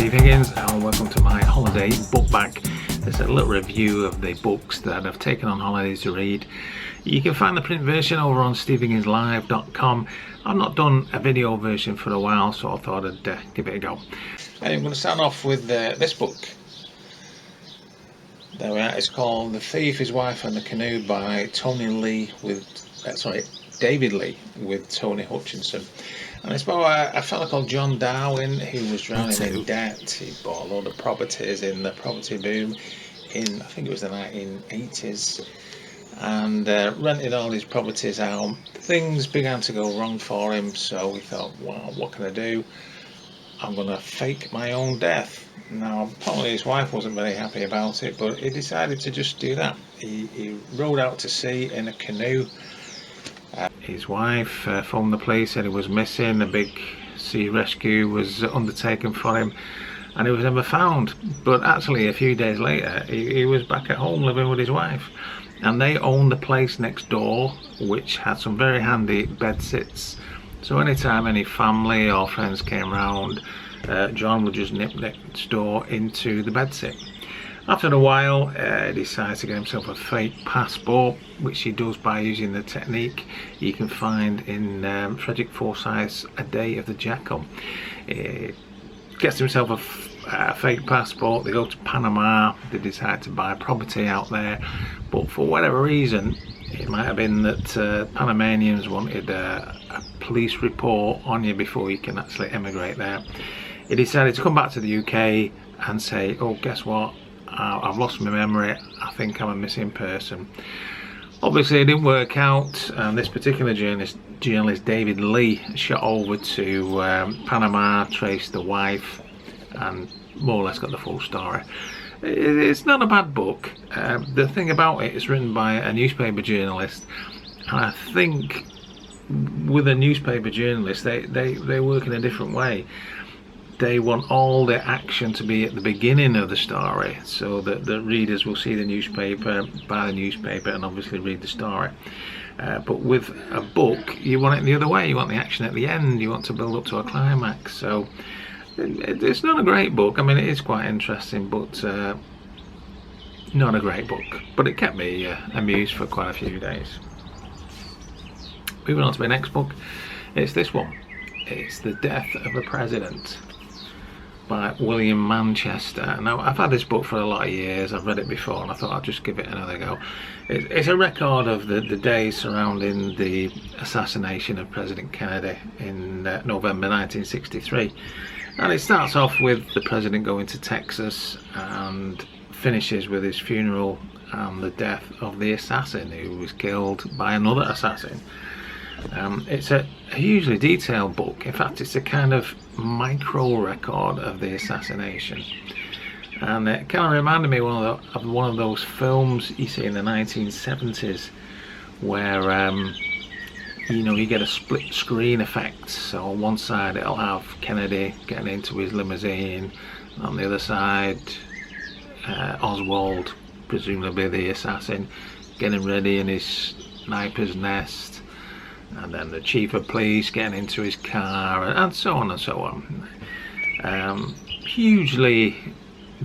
Steve Higgins and welcome to my holiday book bag. This is a little review of the books that I've taken on holidays to read. You can find the print version over on stevehigginslive.com. I've not done a video version for a while, so I thought I'd give it a go. And I'm going to start off with this book. There we are. It's called The Thief, His Wife and the Canoe by David Lee with Tony Hutchinson. And it's about a fellow called John Darwin who was drowning in debt. He bought a load of properties in the property boom in, I think it was the 1980s, and rented all his properties out. Things began to go wrong for him, so he thought, well, what can I do? I'm going to fake my own death. Now, probably his wife wasn't very happy about it, but he decided to just do that. He rowed out to sea in a canoe. His wife phoned the police, said he was missing. A big sea rescue was undertaken for him and he was never found. But actually a few days later he was back at home living with his wife, and they owned the place next door which had some very handy bed sits. So anytime any family or friends came round, John would just nip next door into the bed sit. After a while, he decides to get himself a fake passport, which he does by using the technique you can find in Frederick Forsyth's A Day of the Jackal. He gets himself a fake passport. They go to Panama. They decide to buy property out there, but for whatever reason, it might have been that Panamanians wanted a police report on you before you can actually emigrate there. He decided to come back to the UK and say, oh, guess what? I've lost my memory, I think I'm a missing person. Obviously it didn't work out, and this particular journalist David Lee shot over to Panama, traced the wife, and more or less got the full story. It's not a bad book. The thing about it, it's written by a newspaper journalist, and I think with a newspaper journalist they work in a different way. They want all the action to be at the beginning of the story, so that the readers will see the newspaper, buy the newspaper, and obviously read the story. But with a book, you want it the other way. You want the action at the end. You want to build up to a climax. So it's not a great book. I mean, it is quite interesting, but not a great book. But it kept me amused for quite a few days. Moving on to my next book, it's this one. It's The Death of a President by William Manchester. Now, I've had this book for a lot of years. I've read it before and I thought I'd just give it another go. It's a record of the days surrounding the assassination of President Kennedy in November 1963. And it starts off with the president going to Texas and finishes with his funeral and the death of the assassin who was killed by another assassin. It's a hugely detailed book. In fact, it's a kind of micro record of the assassination, and it kind of reminded me of one of those films you see in the 1970s where you know, you get a split screen effect. So on one side it'll have Kennedy getting into his limousine, and on the other side Oswald, presumably the assassin, getting ready in his sniper's nest, and then the chief of police getting into his car, and so on and so on. Hugely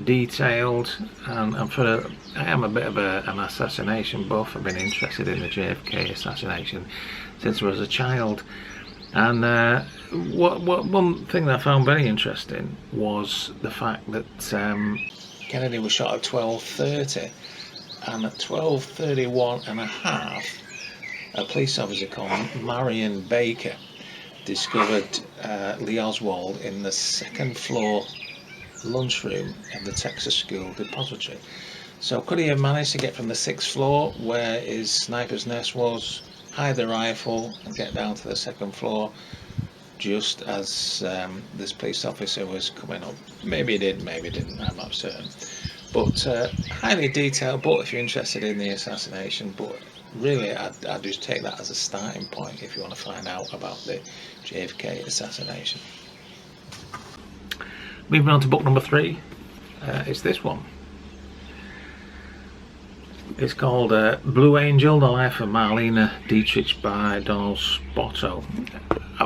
detailed, and I am a bit of an assassination buff. I've been interested in the JFK assassination since I was a child, and one thing that I found very interesting was the fact that Kennedy was shot at 12:30, and at 12:31 and a half, a police officer called Marion Baker discovered Lee Oswald in the second floor lunchroom of the Texas School Depository. So could he have managed to get from the 6th floor where his sniper's nest was, hide the rifle and get down to the 2nd floor just as this police officer was coming up? Maybe he did, maybe he didn't, I'm not certain. But highly detailed book if you're interested in the assassination. But really, I'd just take that as a starting point if you want to find out about the JFK assassination. Moving on to book number 3, it's this one. It's called Blue Angel, The Life of Marlene Dietrich by Donald Spoto.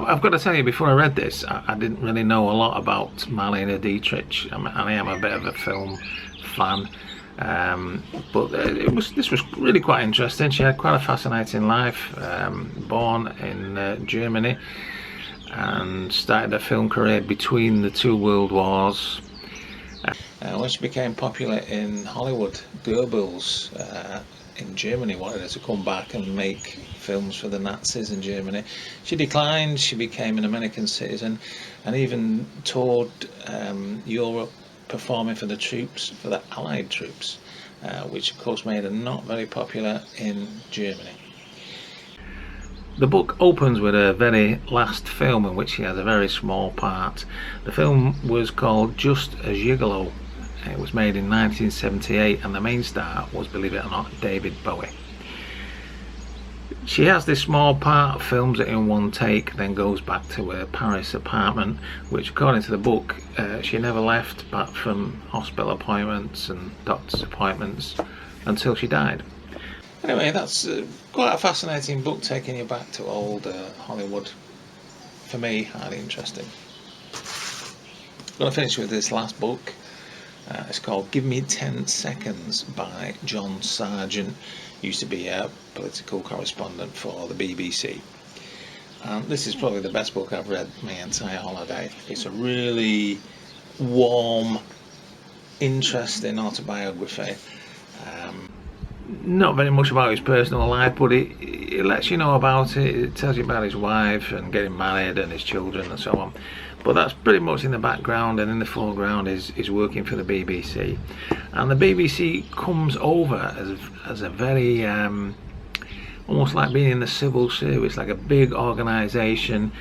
I've got to tell you, before I read this, I didn't really know a lot about Marlene Dietrich. I am a bit of a film fan, but this was really quite interesting. She had quite a fascinating life. Born in Germany, and started her film career between the two world wars. When she became popular in Hollywood, Goebbels in Germany wanted her to come back and make films for the Nazis in Germany. She declined. She became an American citizen and even toured Europe, performing for the troops, for the Allied troops, which of course made her not very popular in Germany. The book opens with her very last film, in which she has a very small part. The film was called Just a Gigolo. It was made in 1978, and the main star was, believe it or not, David Bowie. She has this small part, films it in one take, then goes back to her Paris apartment, which according to the book she never left, apart from hospital appointments and doctor's appointments, until she died. Anyway, that's quite a fascinating book, taking you back to old Hollywood. For me, highly interesting. I'm going to finish with this last book. It's called Give Me 10 Seconds by John Sargent. Used to be a political correspondent for the BBC. And this is probably the best book I've read my entire holiday. It's a really warm, interesting autobiography. Not very much about his personal life, but it lets you know about it. It tells you about his wife and getting married and his children and so on. But that's pretty much in the background, and in the foreground is working for the BBC. And the BBC comes over as a very almost like being in the civil service, like a big organisation.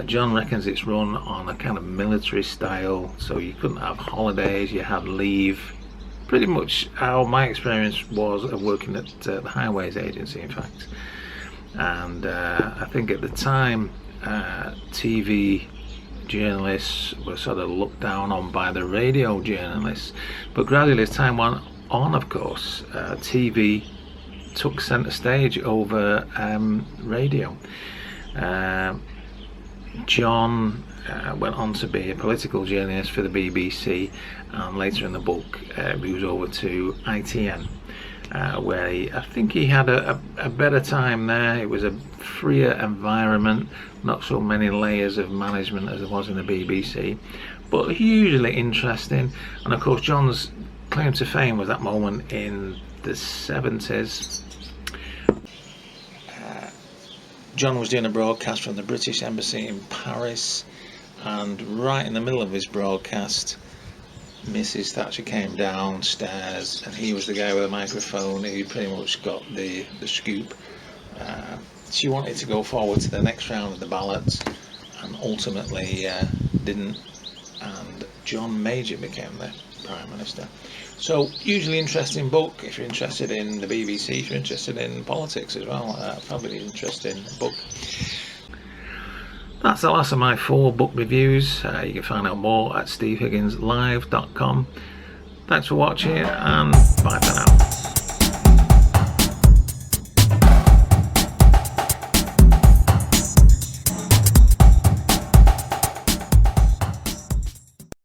John reckons it's run on a kind of military style, so you couldn't have holidays, you had leave. Pretty much how my experience was of working at the Highways Agency, in fact. And I think at the time TV journalists were sort of looked down on by the radio journalists, but gradually as time went on, of course, TV took centre stage over radio. John went on to be a political journalist for the BBC, and later in the book he was over to ITN, where I think he had a better time there. It was a freer environment, not so many layers of management as there was in the BBC, but hugely interesting. And of course John's claim to fame was that moment in the 70s. John was doing a broadcast from the British Embassy in Paris, and right in the middle of his broadcast, Mrs. Thatcher came downstairs, and he was the guy with the microphone. He pretty much got the scoop. She wanted to go forward to the next round of the ballots, and ultimately didn't, and John Major became the Prime Minister. So, hugely interesting book if you're interested in the BBC, if you're interested in politics as well. Probably interesting book. That's the last of my 4 book reviews. You can find out more at stevehigginslive.com. Thanks for watching, and bye for now.